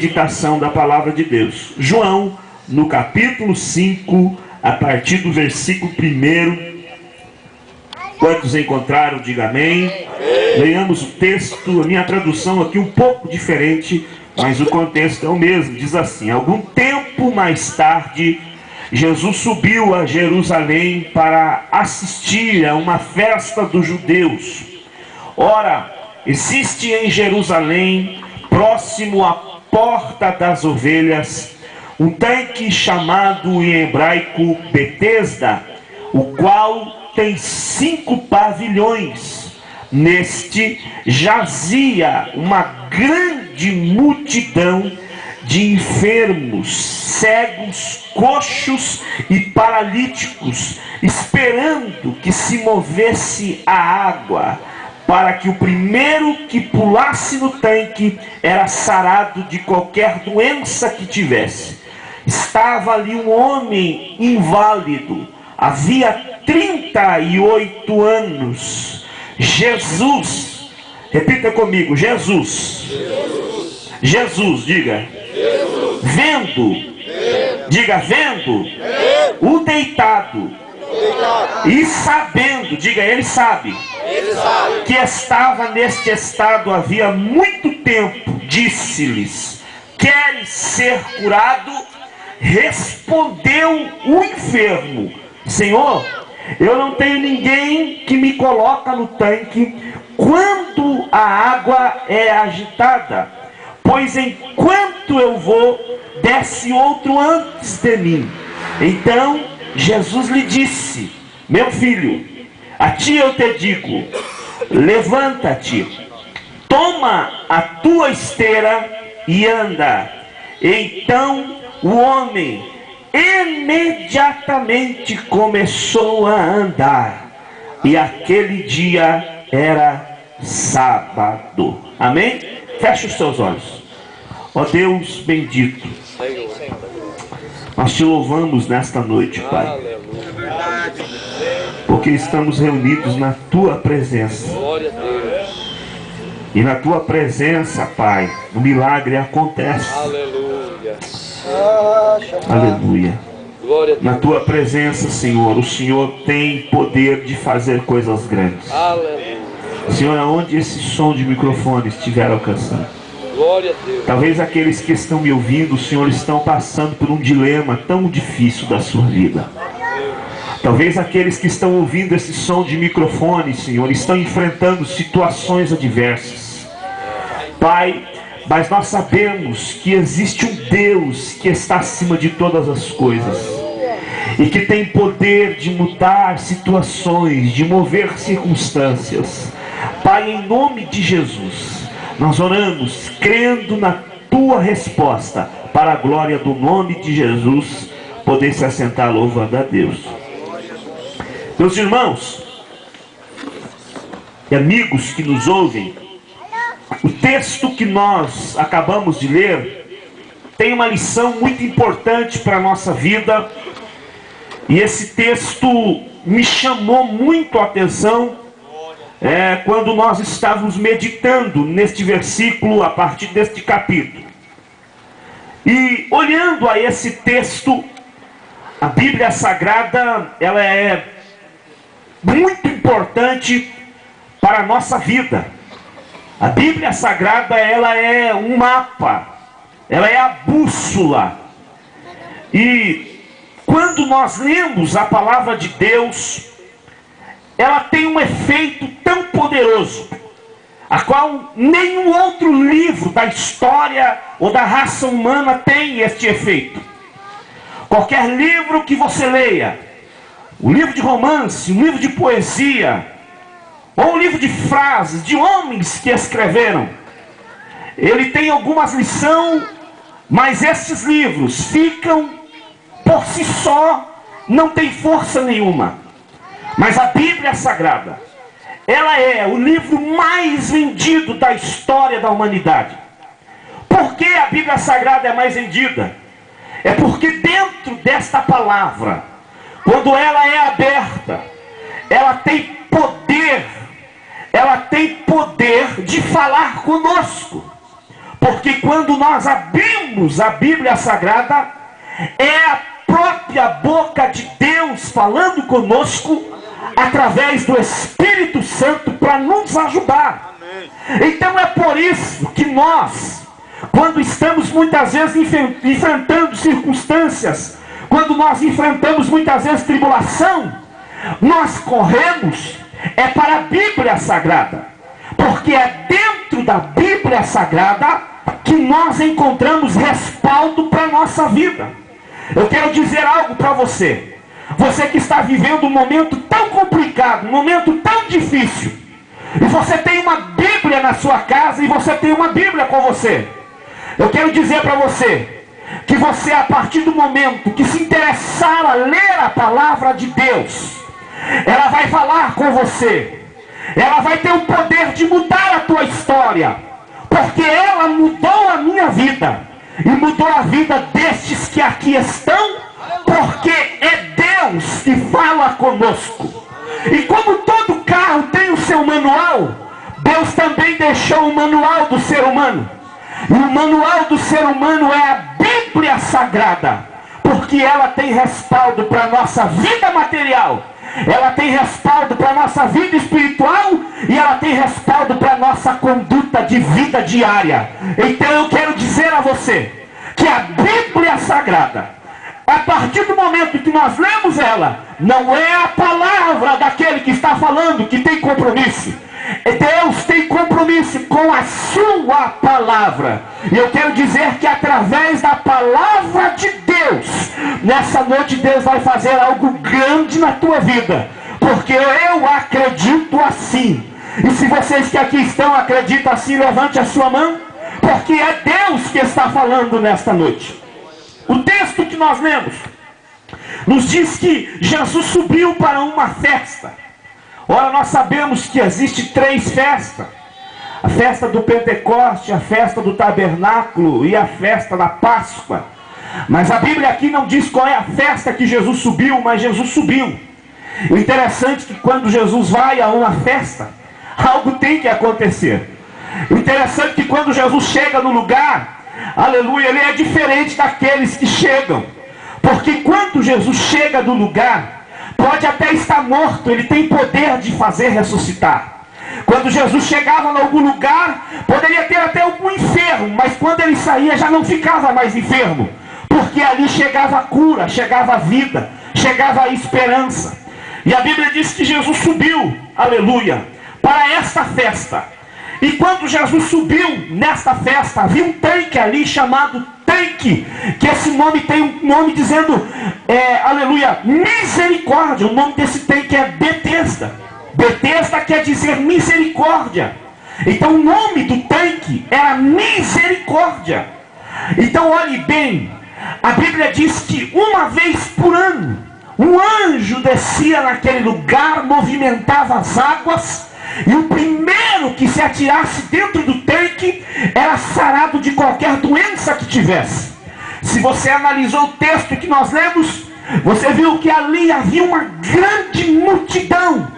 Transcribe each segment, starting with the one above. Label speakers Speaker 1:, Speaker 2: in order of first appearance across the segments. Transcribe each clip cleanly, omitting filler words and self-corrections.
Speaker 1: meditação da palavra de Deus. João, no capítulo 5, a partir do versículo 1. Quantos encontraram, diga amém. Leiamos o texto, a minha tradução aqui um pouco diferente, mas o contexto é o mesmo. Diz assim: algum tempo mais tarde, Jesus subiu a Jerusalém para assistir a uma festa dos judeus. Ora, existe em Jerusalém, próximo à porta das ovelhas, um tanque chamado em hebraico Betesda, o qual tem 5 pavilhões. Neste jazia uma grande multidão de enfermos, cegos, coxos e paralíticos, esperando que se movesse a água, para que o primeiro que pulasse no tanque era sarado de qualquer doença que tivesse. Estava ali um homem inválido, havia 38 anos. Jesus, repita comigo, Jesus, diga, vendo, diga vendo, o deitado, e sabendo, diga ele sabe, que estava neste estado havia muito tempo, disse-lhes: queres ser curado? Respondeu o enfermo: Senhor, eu não tenho ninguém que me coloca no tanque quando a água é agitada, pois enquanto eu vou, desce outro antes de mim. Então Jesus lhe disse: meu filho, a ti eu te digo, levanta-te, toma a tua esteira e anda. Então o homem imediatamente começou a andar, e aquele dia era sábado. Amém? Feche os seus olhos. Ó Deus bendito, nós te louvamos nesta noite, Pai, porque estamos reunidos na tua presença. E na tua presença, Pai, o milagre acontece. Aleluia. Na tua presença, Senhor, o Senhor tem poder de fazer coisas grandes. Senhor, aonde esse som de microfone estiver alcançando, talvez aqueles que estão me ouvindo, Senhor, estão passando por um dilema tão difícil da sua vida. Talvez aqueles que estão ouvindo esse som de microfone, Senhor, estão enfrentando situações adversas. Pai, mas nós sabemos que existe um Deus que está acima de todas as coisas e que tem poder de mudar situações, de mover circunstâncias. Pai, em nome de Jesus, nós oramos crendo na tua resposta, para a glória do nome de Jesus. Poder se assentar louvando a Deus. Meus irmãos e amigos que nos ouvem, o texto que nós acabamos de ler tem uma lição muito importante para a nossa vida, e esse texto me chamou muito a atenção quando nós estávamos meditando neste versículo, a partir deste capítulo. E olhando a esse texto, a Bíblia Sagrada, ela é muito importante para a nossa vida. A Bíblia Sagrada, ela é um mapa, ela é a bússola. E quando nós lemos a palavra de Deus, ela tem um efeito tão poderoso, a qual nenhum outro livro da história ou da raça humana tem este efeito. Qualquer livro que você leia, um livro de romance, um livro de poesia, ou um livro de frases de homens que escreveram, ele tem algumas lições, mas esses livros ficam por si só, não tem força nenhuma. Mas a Bíblia Sagrada, ela é o livro mais vendido da história da humanidade. Por que a Bíblia Sagrada é mais vendida? É porque dentro desta palavra, quando ela é aberta, ela tem poder de falar conosco. Porque quando nós abrimos a Bíblia Sagrada, é a própria boca de Deus falando conosco através do Espírito Santo para nos ajudar. Então é por isso que nós, quando estamos muitas vezes enfrentando circunstâncias, quando nós enfrentamos muitas vezes tribulação, nós corremos para a Bíblia Sagrada, porque é dentro da Bíblia Sagrada que nós encontramos respaldo para a nossa vida. Eu quero dizer algo para você. Você que está vivendo um momento tão complicado, um momento tão difícil, e você tem uma Bíblia na sua casa, e você tem uma Bíblia com você. Eu quero dizer para você, que você, a partir do momento que se interessar a ler a palavra de Deus, ela vai falar com você. Ela vai ter o poder de mudar a tua história, porque ela mudou a minha vida, e mudou a vida destes que aqui estão, porque é Deus que fala conosco. E como todo carro tem o seu manual, Deus também deixou o manual do ser humano. E o manual do ser humano é a Bíblia Sagrada, porque ela tem respaldo para a nossa vida material, ela tem respaldo para a nossa vida espiritual, e ela tem respaldo para a nossa conduta de vida diária. Então eu quero dizer a você, que a Bíblia Sagrada, a partir do momento que nós lemos ela, não é a palavra daquele que está falando que tem compromisso. Deus tem compromisso com a sua palavra. E eu quero dizer que através da palavra de Deus, nessa noite Deus vai fazer algo grande na tua vida, porque eu acredito assim. E se vocês que aqui estão acreditam assim, levante a sua mão, porque é Deus que está falando nesta noite. O texto que nós lemos nos diz que Jesus subiu para uma festa. Ora, nós sabemos que existe 3 festas: a festa do Pentecoste, a festa do Tabernáculo e a festa da Páscoa. Mas a Bíblia aqui não diz qual é a festa que Jesus subiu, mas Jesus subiu. O interessante é que quando Jesus vai a uma festa, algo tem que acontecer. O interessante é que quando Jesus chega no lugar, aleluia, ele é diferente daqueles que chegam. Porque quando Jesus chega no lugar, pode até estar morto, ele tem poder de fazer ressuscitar. Quando Jesus chegava em algum lugar, poderia ter até algum enfermo, mas quando ele saía já não ficava mais enfermo, porque ali chegava a cura, chegava a vida, chegava a esperança. E a Bíblia diz que Jesus subiu, aleluia, para esta festa. E quando Jesus subiu nesta festa, havia um tanque ali chamado tanque, que esse nome tem um nome dizendo, aleluia, misericórdia. O nome desse tanque é Betesda. Betesda quer dizer misericórdia. Então o nome do tanque era misericórdia. Então olhe bem, a Bíblia diz que uma vez por ano, um anjo descia naquele lugar, movimentava as águas, e o primeiro que se atirasse dentro do tanque era sarado de qualquer doença que tivesse. Se você analisou o texto que nós lemos, você viu que ali havia uma grande multidão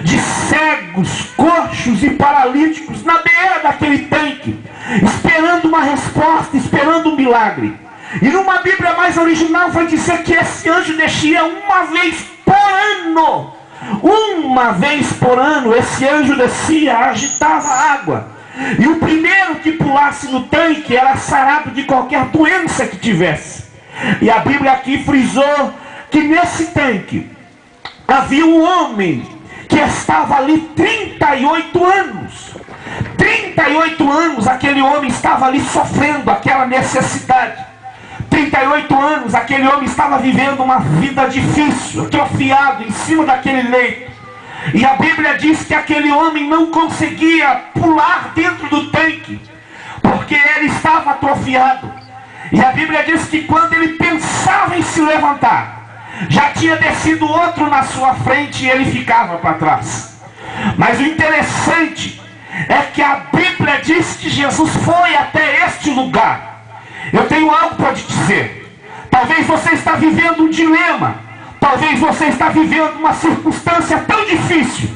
Speaker 1: de cegos, coxos e paralíticos na beira daquele tanque, esperando uma resposta, esperando um milagre. E numa Bíblia mais original vai dizer que esse anjo descia uma vez por ano. Uma vez por ano esse anjo descia, agitava a água, e o primeiro que pulasse no tanque era sarado de qualquer doença que tivesse. E a Bíblia aqui frisou que nesse tanque havia um homem que estava ali 38 anos. 38 anos aquele homem estava ali sofrendo aquela necessidade. 38 anos, aquele homem estava vivendo uma vida difícil, atrofiado em cima daquele leito. E a Bíblia diz que aquele homem não conseguia pular dentro do tanque, porque ele estava atrofiado. E a Bíblia diz que quando ele pensava em se levantar, já tinha descido outro na sua frente e ele ficava para trás. Mas o interessante é que a Bíblia diz que Jesus foi até este lugar. Eu tenho algo para te dizer. Talvez você está vivendo um dilema, talvez você está vivendo uma circunstância tão difícil,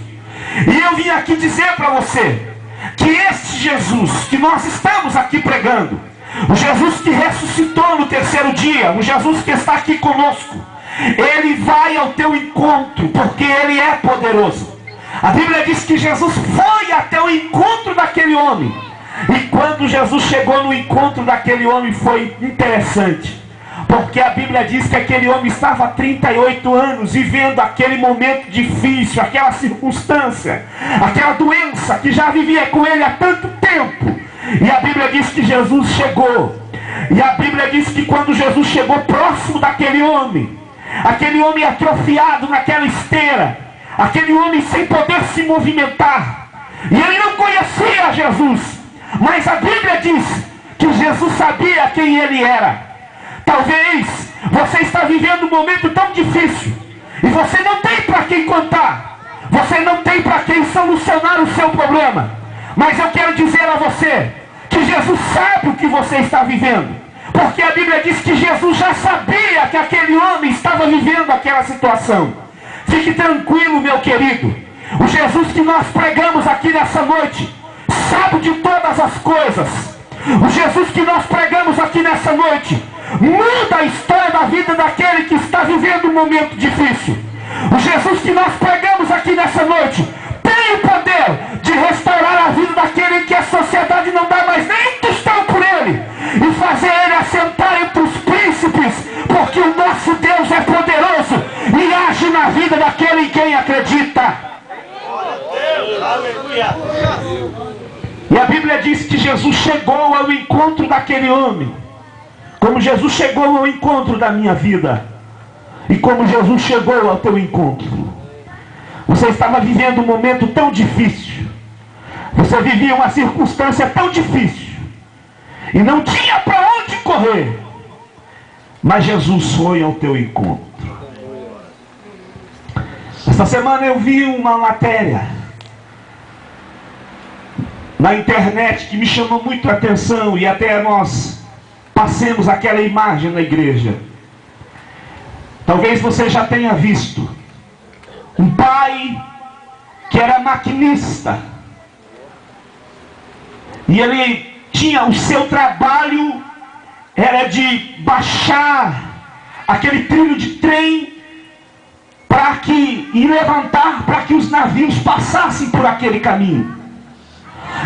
Speaker 1: e eu vim aqui dizer para você que este Jesus que nós estamos aqui pregando, o Jesus que ressuscitou no terceiro dia, o Jesus que está aqui conosco, Ele vai ao teu encontro, porque Ele é poderoso. A Bíblia diz que Jesus foi até o encontro daquele homem. E quando Jesus chegou no encontro daquele homem, foi interessante, porque a Bíblia diz que aquele homem estava há 38 anos vivendo aquele momento difícil, aquela circunstância, aquela doença que já vivia com ele há tanto tempo. E a Bíblia diz que Jesus chegou. E a Bíblia diz que quando Jesus chegou próximo daquele homem, aquele homem atrofiado naquela esteira, aquele homem sem poder se movimentar, e ele não conhecia Jesus, mas a Bíblia diz que Jesus sabia quem ele era. Talvez você está vivendo um momento tão difícil, e você não tem para quem contar, você não tem para quem solucionar o seu problema. Mas eu quero dizer a você que Jesus sabe o que você está vivendo, porque a Bíblia diz que Jesus já sabia que aquele homem estava vivendo aquela situação. Fique tranquilo, meu querido, o Jesus que nós pregamos aqui nessa noite sabe de todas as coisas. O Jesus que nós pregamos aqui nessa noite muda a história da vida daquele que está vivendo um momento difícil. O Jesus que nós pregamos aqui nessa noite tem o poder de restaurar a vida daquele que a sociedade não dá mais nem um tostão por ele, e fazer ele assentar entre os príncipes, porque o nosso Deus é poderoso e age na vida daquele em quem acredita. E a Bíblia diz que Jesus chegou ao encontro daquele homem, como Jesus chegou ao encontro da minha vida, e como Jesus chegou ao teu encontro. Você estava vivendo um momento tão difícil, você vivia uma circunstância tão difícil, e não tinha para onde correr, mas Jesus foi ao teu encontro. Esta semana eu vi uma matéria na internet que me chamou muito a atenção, e até nós passemos aquela imagem na igreja. Talvez você já tenha visto um pai que era maquinista, e ele tinha o seu trabalho era de baixar aquele trilho de trem e levantar para que os navios passassem por aquele caminho.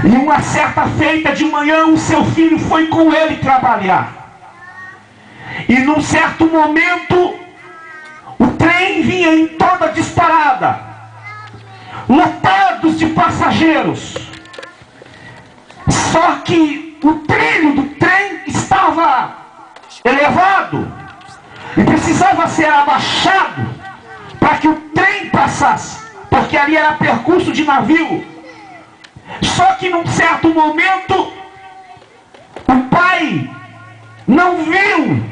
Speaker 1: E uma certa feita de manhã o seu filho foi com ele trabalhar, e num certo momento o trem vinha em toda disparada, lotados de passageiros. Só que o trilho do trem estava elevado e precisava ser abaixado para que o trem passasse, porque ali era percurso de navio. Só que num certo momento o pai não viu,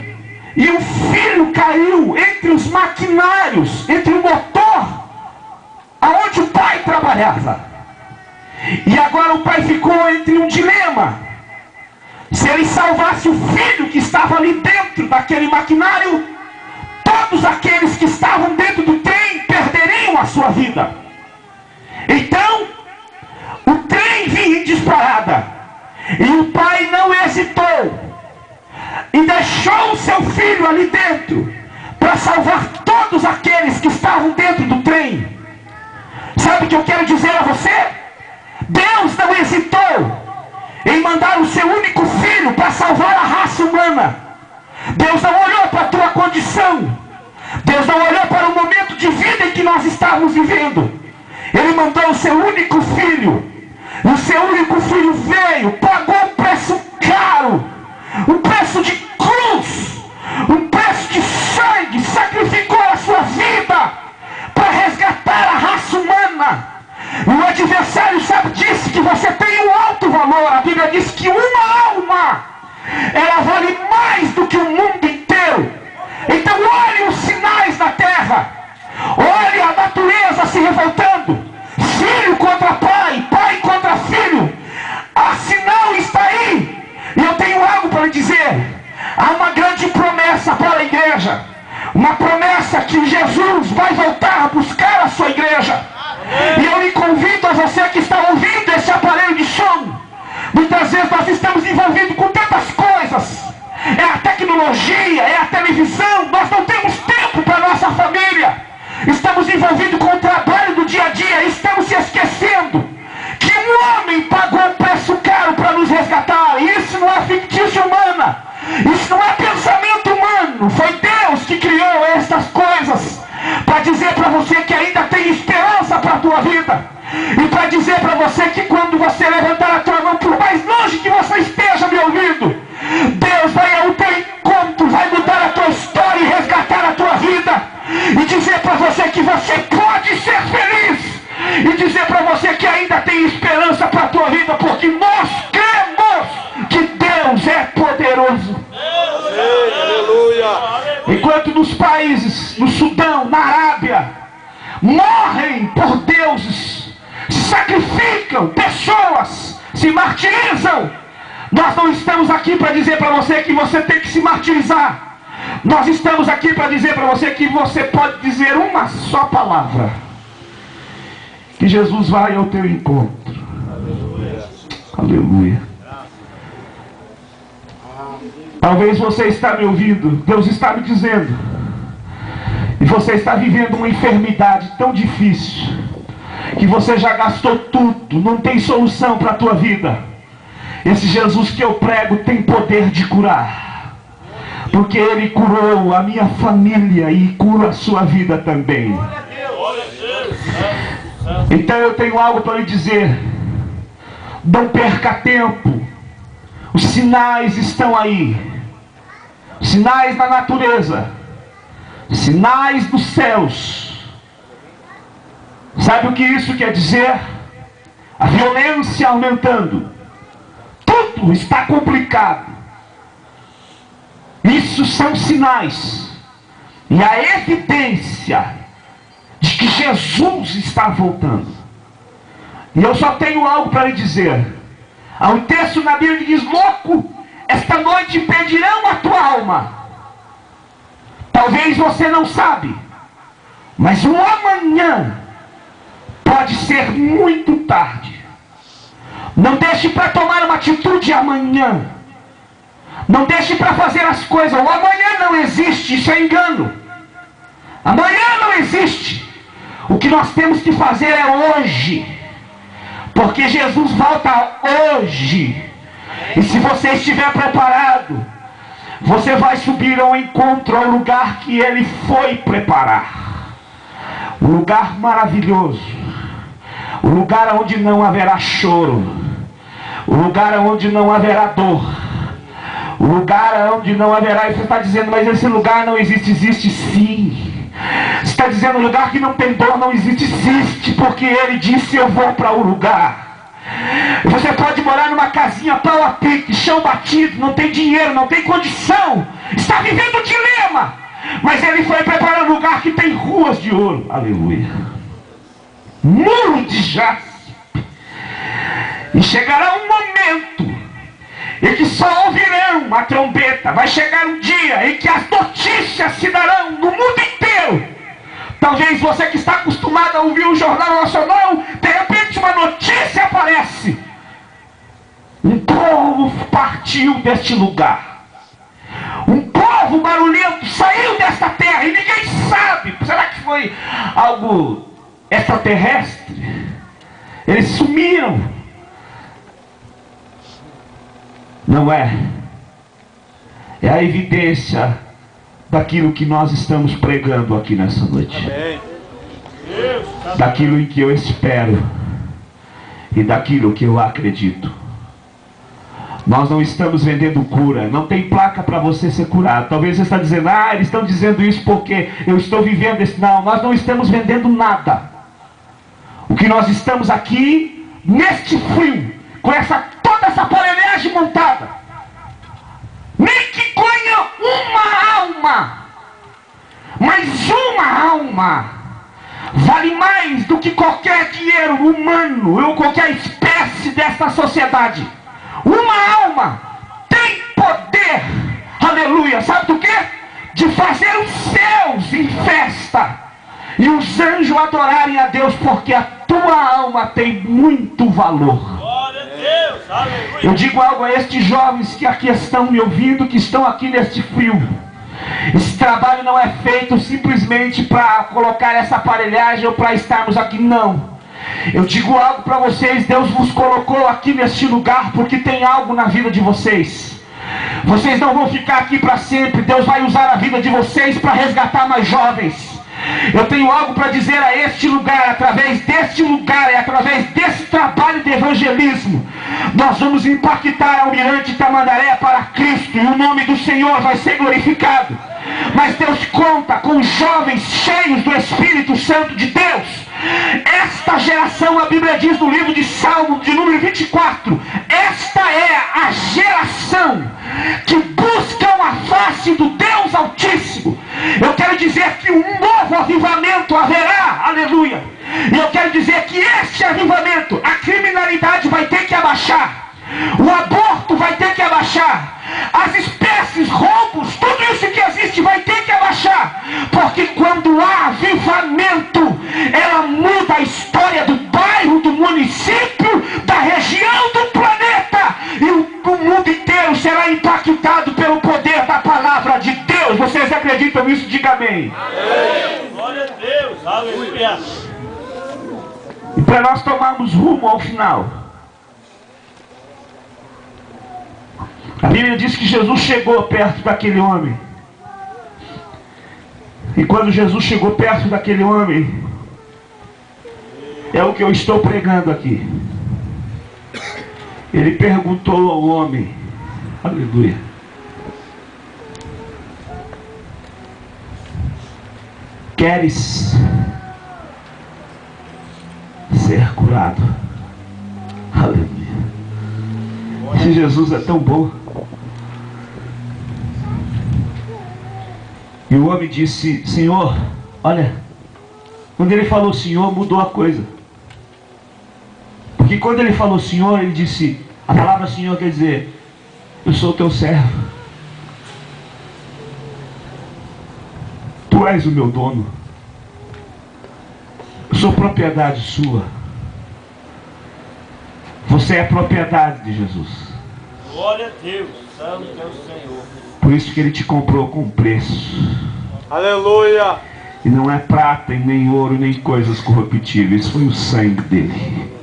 Speaker 1: e o filho caiu entre os maquinários, entre o motor aonde o pai trabalhava. E agora o pai ficou entre um dilema: se ele salvasse o filho que estava ali dentro daquele maquinário, todos aqueles que estavam dentro do trem perderiam a sua vida. Então o trem vinha em disparada, e o pai não hesitou e deixou o seu filho ali dentro para salvar todos aqueles que estavam dentro do trem. Sabe o que eu quero dizer a você? Deus não hesitou em mandar o seu único filho para salvar a raça humana. Deus não olhou para a tua condição, Deus não olhou para o momento de vida em que nós estávamos vivendo. Ele mandou o seu único filho, e o seu único filho veio, pagou um preço caro, um preço de cruz, um preço de sangue, sacrificou a sua vida para resgatar a raça humana. E o adversário, sabe, disse que você tem um alto valor. A Bíblia diz que uma alma, ela vale mais do que o mundo inteiro. Então olhe os sinais da terra, olhe a natureza se revoltando, filho contra pai, pai contra filho. A sinal está aí. E eu tenho algo para lhe dizer. Há uma grande promessa para a igreja, uma promessa que Jesus vai voltar a buscar a sua igreja. E eu lhe convido a você que está ouvindo esse aparelho de som. Muitas vezes nós estamos envolvidos com tantas coisas. É a tecnologia, é a televisão. Nós não temos tempo para a nossa família. Estamos envolvidos com o trabalho do dia a dia. Estamos se esquecendo que um homem pagou um preço caro para nos resgatar. E isso não é fictícia humana. Isso não é pensamento humano. Foi Deus que criou estas coisas para dizer para você que ainda tem esperança para a tua vida. E para dizer para você que quando você levantar a tua mão, por mais longe que você esteja me ouvindo, Deus vai ao teu encontro, vai mudar a tua história e resgatar a tua vida. E dizer para você que você pode ser feliz. E dizer para você que ainda tem esperança para a tua vida, porque nós cremos que Deus é poderoso. Enquanto nos países, no Sudão, na Arábia, morrem por deuses, se sacrificam, pessoas se martirizam, nós não estamos aqui para dizer para você que você tem que se martirizar. Nós estamos aqui para dizer para você que você pode dizer uma só palavra, que Jesus vai ao teu encontro. Aleluia. Talvez você está me ouvindo, Deus está me dizendo, e você está vivendo uma enfermidade tão difícil, que você já gastou tudo, não tem solução para a tua vida. Esse Jesus que eu prego tem poder de curar, porque Ele curou a minha família e cura a sua vida também. Então eu tenho algo para lhe dizer. Não perca tempo. Os sinais estão aí. Sinais na natureza. Sinais dos céus. Sabe o que isso quer dizer? A violência aumentando. Tudo está complicado. Isso são sinais. E a evidência de que Jesus está voltando. E eu só tenho algo para lhe dizer. Há um texto na Bíblia que diz: louco, esta noite pedirão a tua alma. Talvez você não sabe, mas o amanhã pode ser muito tarde. Não deixe para tomar uma atitude amanhã. Não deixe para fazer as coisas. O amanhã não existe, isso é engano. Amanhã não existe. O que nós temos que fazer é hoje, porque Jesus volta hoje. E se você estiver preparado, você vai subir ao encontro, ao lugar que Ele foi preparar. Um lugar maravilhoso, um lugar onde não haverá choro, um lugar onde não haverá dor, um lugar onde não haverá... E você está dizendo, mas esse lugar não existe. Existe sim. Você está dizendo, lugar que não tem dor não existe. Existe, porque Ele disse: eu vou para o lugar. Você pode morar numa casinha pau a pique, chão batido, não tem dinheiro, não tem condição, está vivendo um dilema, mas Ele foi preparar um lugar que tem ruas de ouro. Aleluia. Muro de jaspe. E chegará um momento em que só ouvirão a trombeta. Vai chegar um dia em que as notícias se darão no mundo inteiro. Talvez você que está acostumado a ouvir o Jornal Nacional, de repente uma notícia aparece: um povo partiu deste lugar. Um povo barulhento saiu desta terra e ninguém sabe. Será que foi algo extraterrestre? Eles sumiram. Não é. É a evidência daquilo que nós estamos pregando aqui nessa noite. Amém. Daquilo em que eu espero e daquilo que eu acredito. Nós não estamos vendendo cura. Não tem placa para você ser curado. Talvez você está dizendo: eles estão dizendo isso porque eu estou vivendo esse... Não, nós não estamos vendendo nada. O que nós estamos aqui, neste frio, com toda essa aparelhagem montada, nem que ganha uma alma, mas uma alma vale mais do que qualquer dinheiro humano ou qualquer espécie desta sociedade. Uma alma tem poder, aleluia, sabe do quê? De fazer os céus em festa e os anjos adorarem a Deus, porque a sua alma tem muito valor. Eu digo algo a estes jovens que aqui estão me ouvindo, que estão aqui neste frio. Esse trabalho não é feito simplesmente para colocar essa aparelhagem ou para estarmos aqui, não. Eu digo algo para vocês: Deus vos colocou aqui neste lugar porque tem algo na vida de vocês. Vocês não vão ficar aqui para sempre. Deus vai usar a vida de vocês para resgatar mais jovens. Eu tenho algo para dizer a este lugar, através deste lugar, e através desse trabalho de evangelismo, nós vamos impactar Almirante Tamandaré para Cristo, e o nome do Senhor vai ser glorificado. Mas Deus conta com jovens cheios do Espírito Santo de Deus. Esta geração, a Bíblia diz no livro de Salmo, de número 24, esta é a geração que buscam a face do Deus Altíssimo. Eu quero dizer que um novo avivamento haverá, aleluia. E eu quero dizer que este avivamento, a criminalidade vai ter que abaixar, o aborto vai ter que abaixar, as espécies, roubos, tudo isso que existe vai ter que abaixar, porque quando há avivamento, ela muda a história do bairro, do município, da região, do planeta, e o mundo inteiro será impactado pelo poder da palavra de Deus. Vocês acreditam nisso? Diga amém.
Speaker 2: Amém. Glória a Deus, aleluia.
Speaker 1: E para nós tomarmos rumo ao final, a Bíblia diz que Jesus chegou perto daquele homem. E quando Jesus chegou perto daquele homem, é o que eu estou pregando aqui. Ele perguntou ao homem, aleluia: queres ser curado? Aleluia. Esse Jesus é tão bom. E o homem disse: Senhor, olha, quando ele falou Senhor, mudou a coisa. Porque quando ele falou Senhor, ele disse, a palavra Senhor quer dizer, eu sou teu servo, tu és o meu dono, eu sou propriedade sua, você é propriedade de Jesus.
Speaker 2: Glória a Deus, santo é o Senhor.
Speaker 1: Por isso que ele te comprou com preço.
Speaker 2: Aleluia.
Speaker 1: E não é prata, e nem ouro, nem coisas corruptíveis, foi o sangue dele.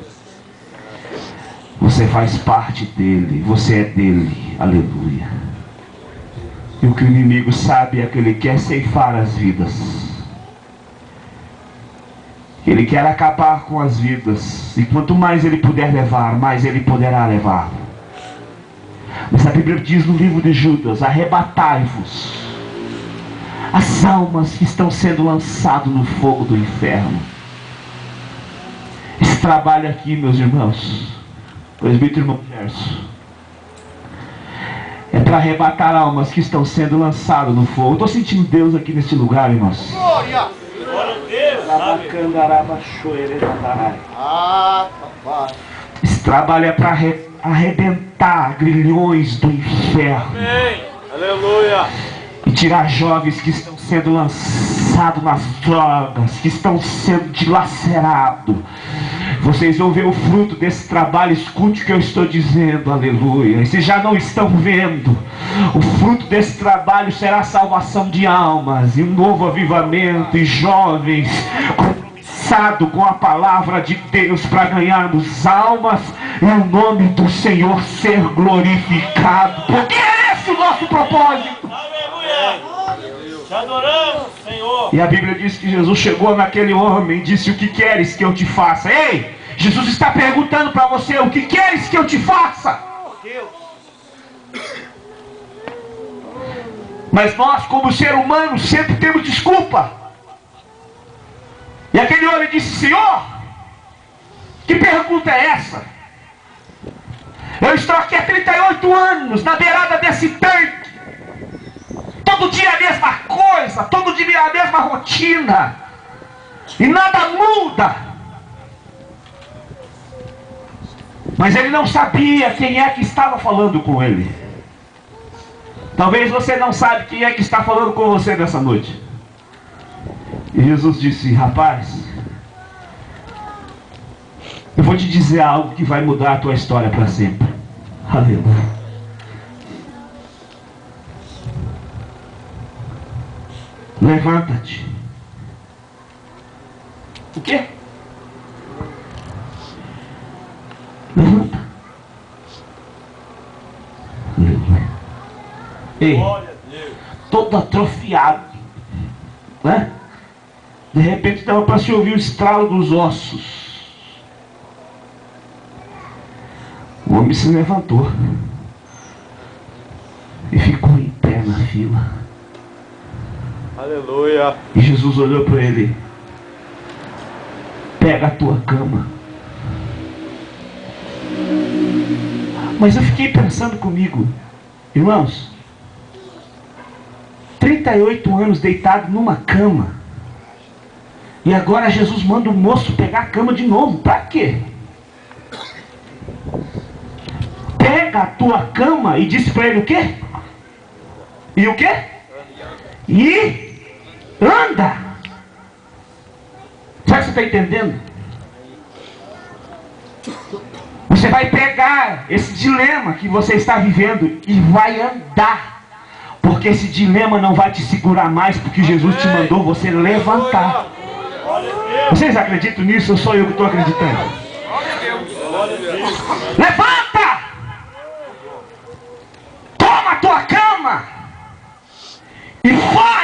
Speaker 1: Você faz parte dele, você é dele, aleluia. E o que o inimigo sabe é que ele quer ceifar as vidas. Ele quer acabar com as vidas. E quanto mais ele puder levar, mais ele poderá levar. Mas a Bíblia diz no livro de Judas: arrebatai-vos as almas que estão sendo lançadas no fogo do inferno. Esse trabalho aqui, meus irmãos, presbítero irmão Gerson, é para arrebatar almas que estão sendo lançadas no fogo. Estou sentindo Deus aqui nesse lugar, irmãos.
Speaker 2: Glória! Glória a Deus!
Speaker 1: Esse trabalho é para arrebentar grilhões do inferno.
Speaker 2: Amém! Aleluia!
Speaker 1: E tirar jovens que estão sendo lançados nas drogas, que estão sendo dilacerados. Vocês vão ver o fruto desse trabalho. Escute o que eu estou dizendo, aleluia. E se já não estão vendo, o fruto desse trabalho será a salvação de almas, e um novo avivamento, e jovens compromissados com a palavra de Deus para ganharmos almas, e o nome do Senhor ser glorificado, porque é esse o nosso propósito.
Speaker 2: Te adoramos, Senhor.
Speaker 1: E a Bíblia diz que Jesus chegou naquele homem e disse: o que queres que eu te faça? Ei, Jesus está perguntando para você: o que queres que eu te faça? Mas nós, como ser humano, sempre temos desculpa. E aquele homem disse: Senhor, que pergunta é essa? Eu estou aqui há 38 anos, na beirada desse tanque. Todo dia a mesma coisa, todo dia a mesma rotina, e nada muda. Mas ele não sabia quem é que estava falando com ele. Talvez você não saiba quem é que está falando com você nessa noite. E Jesus disse: rapaz, Eu vou te dizer algo que vai mudar a tua história para sempre. Aleluia. Levanta-te. O quê? Levanta. Aleluia. Ei,
Speaker 2: Glória a Deus.
Speaker 1: todo atrofiado, né? De repente dava para se ouvir o estralo dos ossos. O homem se levantou e ficou em pé na fila.
Speaker 2: Aleluia.
Speaker 1: E Jesus olhou para ele: pega a tua cama. Mas eu fiquei pensando comigo, irmãos, 38 anos deitado numa cama, e agora Jesus manda o moço pegar a cama de novo. Para quê? Pega a tua cama, e disse para ele o quê? E o quê? E anda. Sabe o que você está entendendo? Você vai pegar esse dilema que você está vivendo e vai andar. Porque esse dilema não vai te segurar mais, porque Jesus te mandou você levantar. Vocês acreditam nisso ou só eu que estou acreditando? Levanta! Toma a tua cama e vai!